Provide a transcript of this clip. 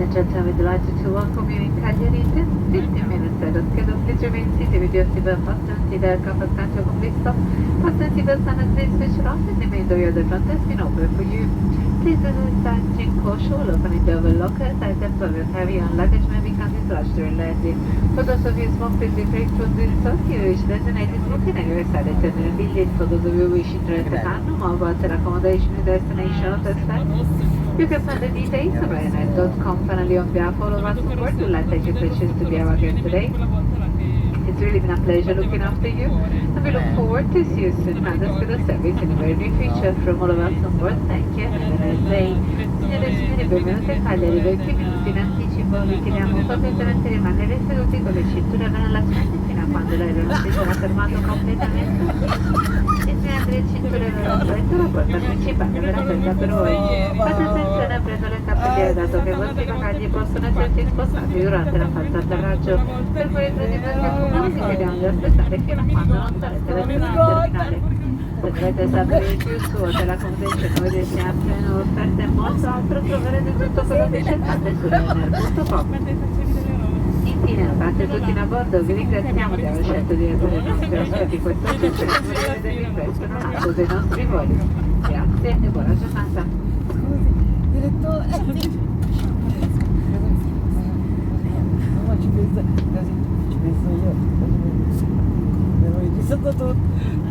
and gentlemen, we'd like to welcome you in Cagliari. This 15 minutes ahead of schedule. Please remain seated with your seatbelt fastened, seat comfort control complete stop. Fasten seatbelt sign and please switch it off and the main door of the front has been open for you. Please do not stand in caution while opening the door lockers. Items of your heavy-on luggage may become dislodged during landing. For those of you who smoke, please refrain from doing so. If you wish designated smoking and your side attendant billet. For those of you wishing to rent a car, no more about accommodation and destination of the flight. You can find the details on ryanair.com. Finally, on behalf of all of us on board, we'd like to thank you for choosing to be our guest today. It's really been a pleasure looking after you, and we look forward to see you soon under scheduled service in the very near future. From all of us on board, thank you and have a nice day. Signore e signori, benvenuti a Cagliari. 20 minuti in anticipo, vi chiediamo cortesemente di rimanere seduti con le cinture allacciate fino a quando l'aeronave sarà fermato completamente. E se le cinture allacciate, la porta principale verrà aperta per voi. Fate attenzione aprendo le tappelle, dato che i vostri bagagli possono esserci spostati durante la fase d'atterraggio. Per cui vi chiediamo di aspettare fino a quando non sarete verso il terminale. Se dovete sapere più su Hotel Accommodation, noi desiamo offerte e molto altro, troverete tutto quello che cercate su ryanair.com. Mattina, da parte tutti in a bordo, vi ringraziamo di aver scelto di essere i nostri ospiti questa sera e vorrei vedervi presto in un altro dei nostri voli. Grazie e buona giornata. Scusi, direttore. No, ci penso io. Me lo dici sotto tutto.